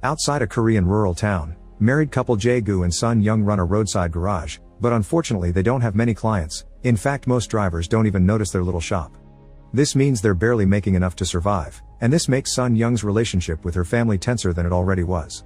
Outside a Korean rural town, married couple Jae-gu and Sun Young run a roadside garage, but unfortunately they don't have many clients. In fact, most drivers don't even notice their little shop. This means they're barely making enough to survive, and this makes Sun Young's relationship with her family tenser than it already was.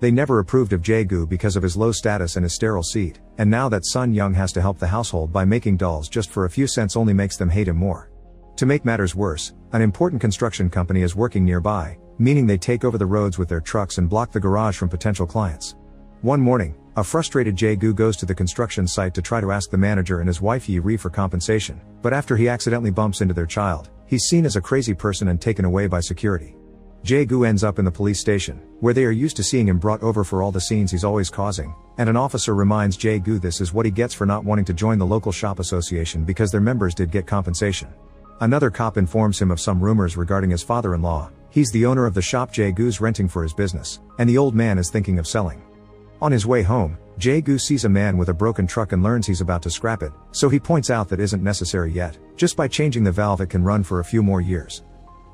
They never approved of Jae-gu because of his low status and his sterile seed, and now that Sun Young has to help the household by making dolls just for a few cents only makes them hate him more. To make matters worse, an important construction company is working nearby, meaning they take over the roads with their trucks and block the garage from potential clients. One morning, a frustrated Jae-gu goes to the construction site to try to ask the manager and his wife Yi-ri for compensation, but after he accidentally bumps into their child, he's seen as a crazy person and taken away by security. Jae-gu ends up in the police station, where they are used to seeing him brought over for all the scenes he's always causing, and an officer reminds Jae-gu this is what he gets for not wanting to join the local shop association because their members did get compensation. Another cop informs him of some rumors regarding his father-in-law. He's the owner of the shop Jae-gu's renting for his business, and the old man is thinking of selling. On his way home, Jae-gu sees a man with a broken truck and learns he's about to scrap it, so he points out that isn't necessary yet, just by changing the valve it can run for a few more years.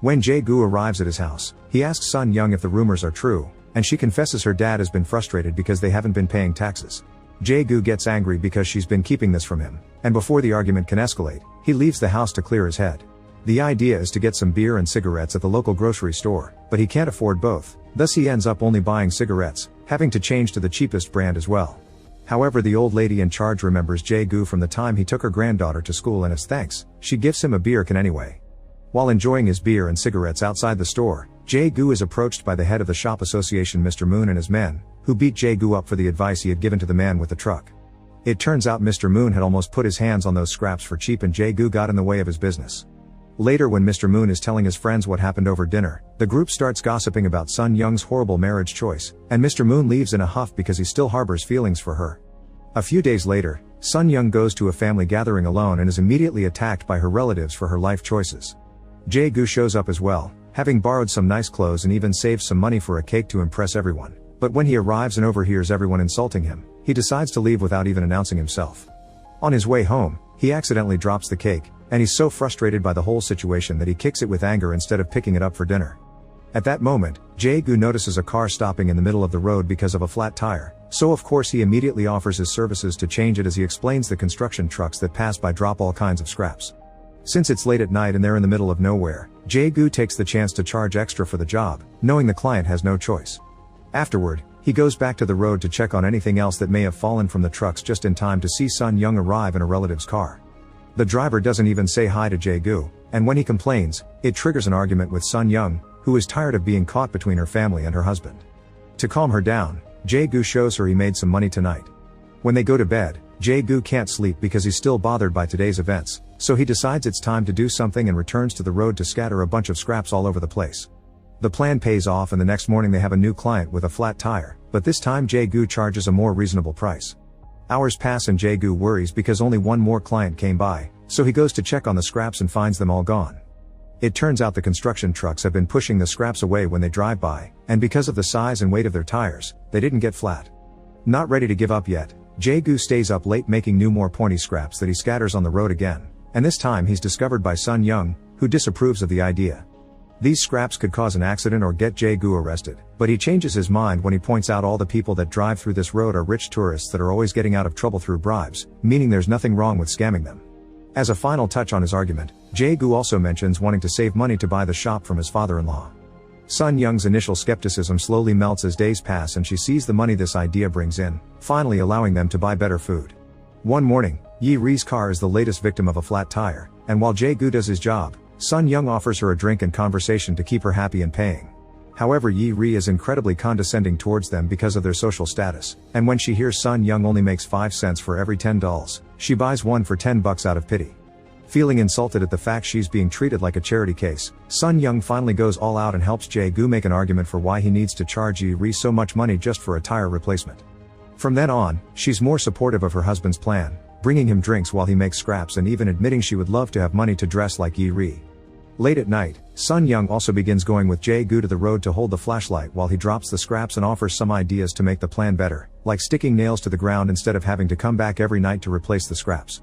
When Jae-gu arrives at his house, he asks Sun Young if the rumors are true, and she confesses her dad has been frustrated because they haven't been paying taxes. Jae-gu gets angry because she's been keeping this from him, and before the argument can escalate, he leaves the house to clear his head. The idea is to get some beer and cigarettes at the local grocery store, but he can't afford both, thus he ends up only buying cigarettes, having to change to the cheapest brand as well. However, the old lady in charge remembers Jae-gu from the time he took her granddaughter to school, and as thanks, she gives him a beer can anyway. While enjoying his beer and cigarettes outside the store, Jae-gu is approached by the head of the shop association, Mr. Moon, and his men, who beat Jae-gu up for the advice he had given to the man with the truck. It turns out Mr. Moon had almost put his hands on those scraps for cheap, and Jae-gu got in the way of his business. Later, when Mr. Moon is telling his friends what happened over dinner, the group starts gossiping about Sun Young's horrible marriage choice, and Mr. Moon leaves in a huff because he still harbors feelings for her. A few days later, Sun Young goes to a family gathering alone and is immediately attacked by her relatives for her life choices. Jae-gu shows up as well, having borrowed some nice clothes and even saved some money for a cake to impress everyone. But when he arrives and overhears everyone insulting him, he decides to leave without even announcing himself. On his way home, he accidentally drops the cake, and he's so frustrated by the whole situation that he kicks it with anger instead of picking it up for dinner. At that moment, Jae-gu notices a car stopping in the middle of the road because of a flat tire, so of course he immediately offers his services to change it, as he explains the construction trucks that pass by drop all kinds of scraps. Since it's late at night and they're in the middle of nowhere, Jae-gu takes the chance to charge extra for the job, knowing the client has no choice. Afterward, he goes back to the road to check on anything else that may have fallen from the trucks just in time to see Sun Young arrive in a relative's car. The driver doesn't even say hi to Jae-gu, and when he complains, it triggers an argument with Sun Young, who is tired of being caught between her family and her husband. To calm her down, Jae-gu shows her he made some money tonight. When they go to bed, Jae-gu can't sleep because he's still bothered by today's events, so he decides it's time to do something and returns to the road to scatter a bunch of scraps all over the place. The plan pays off, and the next morning they have a new client with a flat tire, but this time Jae-gu charges a more reasonable price. Hours pass and Jae-gu worries because only one more client came by, so he goes to check on the scraps and finds them all gone. It turns out the construction trucks have been pushing the scraps away when they drive by, and because of the size and weight of their tires, they didn't get flat. Not ready to give up yet, Jae-gu stays up late making more pointy scraps that he scatters on the road again, and this time he's discovered by Sun Young, who disapproves of the idea. These scraps could cause an accident or get Jae-gu arrested, but he changes his mind when he points out all the people that drive through this road are rich tourists that are always getting out of trouble through bribes, meaning there's nothing wrong with scamming them. As a final touch on his argument, Jae-gu also mentions wanting to save money to buy the shop from his father-in-law. Sun Young's initial skepticism slowly melts as days pass and she sees the money this idea brings in, finally allowing them to buy better food. One morning, Yi-ri's car is the latest victim of a flat tire, and while Jae-gu does his job, Sun Young offers her a drink and conversation to keep her happy and paying. However, Yi-ri is incredibly condescending towards them because of their social status, and when she hears Sun Young only makes 5 cents for every 10 dolls, she buys one for $10 out of pity. Feeling insulted at the fact she's being treated like a charity case, Sun Young finally goes all out and helps Jae-gu make an argument for why he needs to charge Yi-ri so much money just for a tire replacement. From then on, she's more supportive of her husband's plan, bringing him drinks while he makes scraps and even admitting she would love to have money to dress like Yi-ri. Late at night, Sun Young also begins going with Jae-gu to the road to hold the flashlight while he drops the scraps and offers some ideas to make the plan better, like sticking nails to the ground instead of having to come back every night to replace the scraps.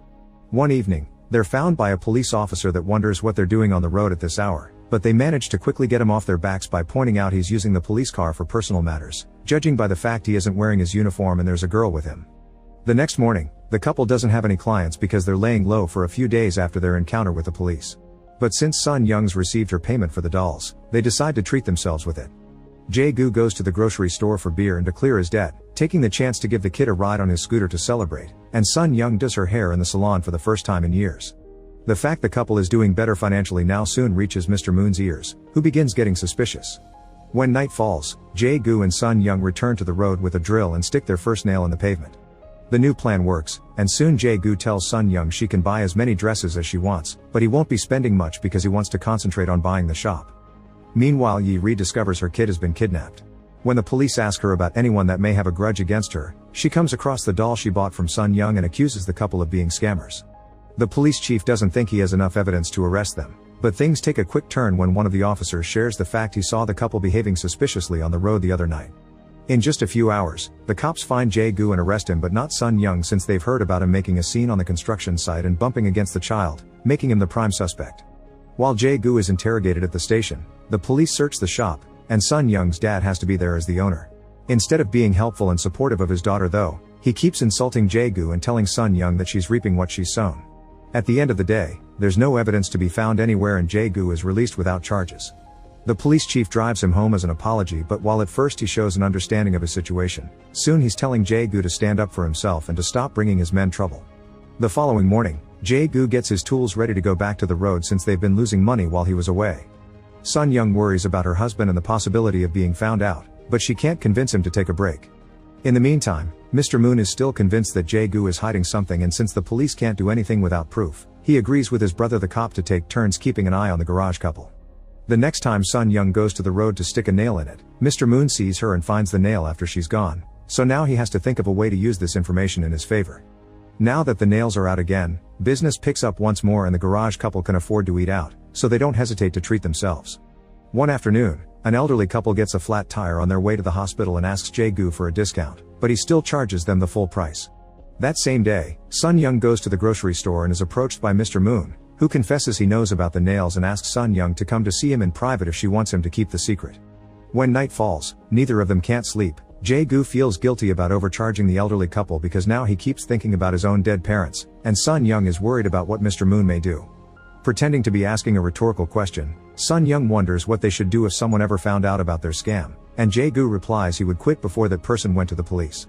One evening, they're found by a police officer that wonders what they're doing on the road at this hour, but they manage to quickly get him off their backs by pointing out he's using the police car for personal matters, judging by the fact he isn't wearing his uniform and there's a girl with him. The next morning, the couple doesn't have any clients because they're laying low for a few days after their encounter with the police. But since Sun Young's received her payment for the dolls, they decide to treat themselves with it. Jae-gu goes to the grocery store for beer and to clear his debt, taking the chance to give the kid a ride on his scooter to celebrate, and Sun Young does her hair in the salon for the first time in years. The fact the couple is doing better financially now soon reaches Mr. Moon's ears, who begins getting suspicious. When night falls, Jae-gu and Sun Young return to the road with a drill and stick their first nail in the pavement. The new plan works, and soon Jae-gu tells Sun Young she can buy as many dresses as she wants, but he won't be spending much because he wants to concentrate on buying the shop. Meanwhile, Yi-ri discovers her kid has been kidnapped. When the police ask her about anyone that may have a grudge against her, she comes across the doll she bought from Sun Young and accuses the couple of being scammers. The police chief doesn't think he has enough evidence to arrest them, but things take a quick turn when one of the officers shares the fact he saw the couple behaving suspiciously on the road the other night. In just a few hours, the cops find Jae-gu and arrest him, but not Sun Young, since they've heard about him making a scene on the construction site and bumping against the child, making him the prime suspect. While Jae-gu is interrogated at the station, the police search the shop, and Sun Young's dad has to be there as the owner. Instead of being helpful and supportive of his daughter though, he keeps insulting Jae-gu and telling Sun Young that she's reaping what she's sown. At the end of the day, there's no evidence to be found anywhere and Jae-gu is released without charges. The police chief drives him home as an apology, but while at first he shows an understanding of his situation, soon he's telling Jae-gu to stand up for himself and to stop bringing his men trouble. The following morning, Jae-gu gets his tools ready to go back to the road since they've been losing money while he was away. Sun Young worries about her husband and the possibility of being found out, but she can't convince him to take a break. In the meantime, Mr. Moon is still convinced that Jae-gu is hiding something, and since the police can't do anything without proof, he agrees with his brother the cop to take turns keeping an eye on the garage couple. The next time Sun Young goes to the road to stick a nail in it, Mr. Moon sees her and finds the nail after she's gone, so now he has to think of a way to use this information in his favor. Now that the nails are out again, business picks up once more and the garage couple can afford to eat out, so they don't hesitate to treat themselves. One afternoon, an elderly couple gets a flat tire on their way to the hospital and asks Jae-gu for a discount, but he still charges them the full price. That same day, Sun Young goes to the grocery store and is approached by Mr. Moon, who confesses he knows about the nails and asks Sun Young to come to see him in private if she wants him to keep the secret. When night falls, neither of them can't sleep. Jae-gu feels guilty about overcharging the elderly couple because now he keeps thinking about his own dead parents, and Sun Young is worried about what Mr. Moon may do. Pretending to be asking a rhetorical question, Sun Young wonders what they should do if someone ever found out about their scam, and Jae-gu replies he would quit before that person went to the police.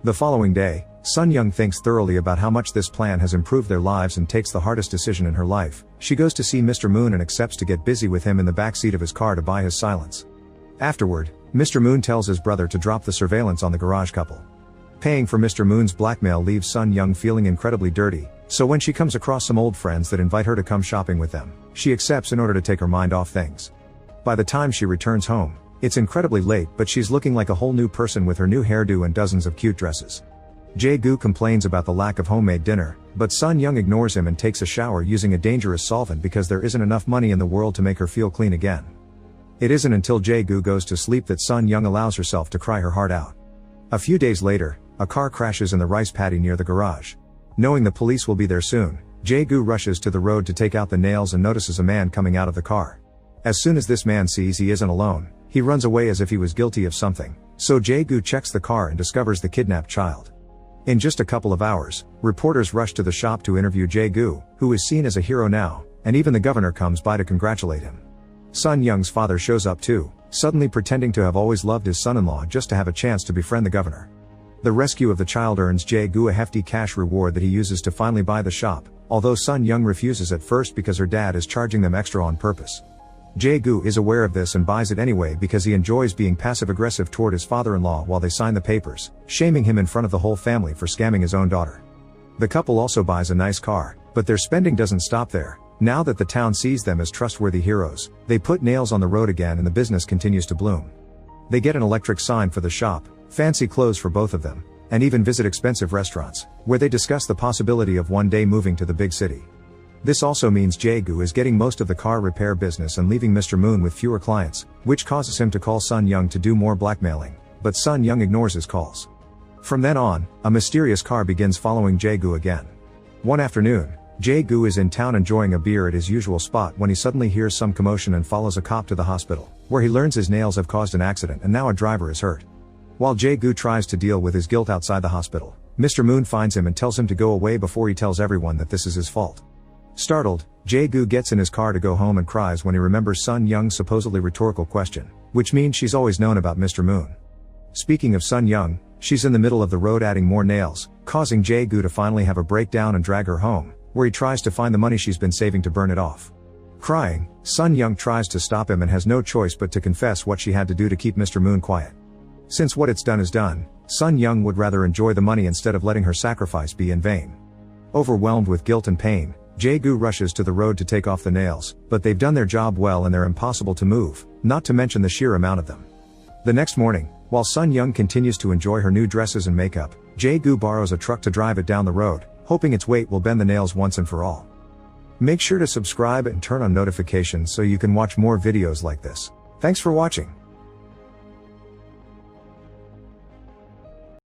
The following day, Sun Young thinks thoroughly about how much this plan has improved their lives and takes the hardest decision in her life. She goes to see Mr. Moon and accepts to get busy with him in the backseat of his car to buy his silence. Afterward, Mr. Moon tells his brother to drop the surveillance on the garage couple. Paying for Mr. Moon's blackmail leaves Sun Young feeling incredibly dirty, so when she comes across some old friends that invite her to come shopping with them, she accepts in order to take her mind off things. By the time she returns home, it's incredibly late, but she's looking like a whole new person with her new hairdo and dozens of cute dresses. Jae-gu complains about the lack of homemade dinner, but Sun Young ignores him and takes a shower using a dangerous solvent because there isn't enough money in the world to make her feel clean again. It isn't until Jae-gu goes to sleep that Sun Young allows herself to cry her heart out. A few days later, a car crashes in the rice paddy near the garage. Knowing the police will be there soon, Jae-gu rushes to the road to take out the nails and notices a man coming out of the car. As soon as this man sees he isn't alone, he runs away as if he was guilty of something, so Jae-gu checks the car and discovers the kidnapped child. In just a couple of hours, reporters rush to the shop to interview Jae-gu, who is seen as a hero now, and even the governor comes by to congratulate him. Sun Young's father shows up too, suddenly pretending to have always loved his son-in-law just to have a chance to befriend the governor. The rescue of the child earns Jae-gu a hefty cash reward that he uses to finally buy the shop, although Sun Young refuses at first because her dad is charging them extra on purpose. Jae-gu is aware of this and buys it anyway because he enjoys being passive-aggressive toward his father-in-law while they sign the papers, shaming him in front of the whole family for scamming his own daughter. The couple also buys a nice car, but their spending doesn't stop there. Now that the town sees them as trustworthy heroes, they put nails on the road again and the business continues to bloom. They get an electric sign for the shop, fancy clothes for both of them, and even visit expensive restaurants, where they discuss the possibility of one day moving to the big city. This also means Jae-gu is getting most of the car repair business and leaving Mr. Moon with fewer clients, which causes him to call Sun Young to do more blackmailing, but Sun Young ignores his calls. From then on, a mysterious car begins following Jae-gu again. One afternoon, Jae-gu is in town enjoying a beer at his usual spot when he suddenly hears some commotion and follows a cop to the hospital, where he learns his nails have caused an accident and now a driver is hurt. While Jae-gu tries to deal with his guilt outside the hospital, Mr. Moon finds him and tells him to go away before he tells everyone that this is his fault. Startled, Jae-gu gets in his car to go home and cries when he remembers Sun Young's supposedly rhetorical question, which means she's always known about Mr. Moon. Speaking of Sun Young, she's in the middle of the road adding more nails, causing Jae-gu to finally have a breakdown and drag her home, where he tries to find the money she's been saving to burn it off. Crying, Sun Young tries to stop him and has no choice but to confess what she had to do to keep Mr. Moon quiet. Since what it's done is done, Sun Young would rather enjoy the money instead of letting her sacrifice be in vain. Overwhelmed with guilt and pain, Jae-gu rushes to the road to take off the nails, but they've done their job well and they're impossible to move, not to mention the sheer amount of them. The next morning, while Sun Young continues to enjoy her new dresses and makeup, Jae-gu borrows a truck to drive it down the road, hoping its weight will bend the nails once and for all. Make sure to subscribe and turn on notifications so you can watch more videos like this. Thanks for watching.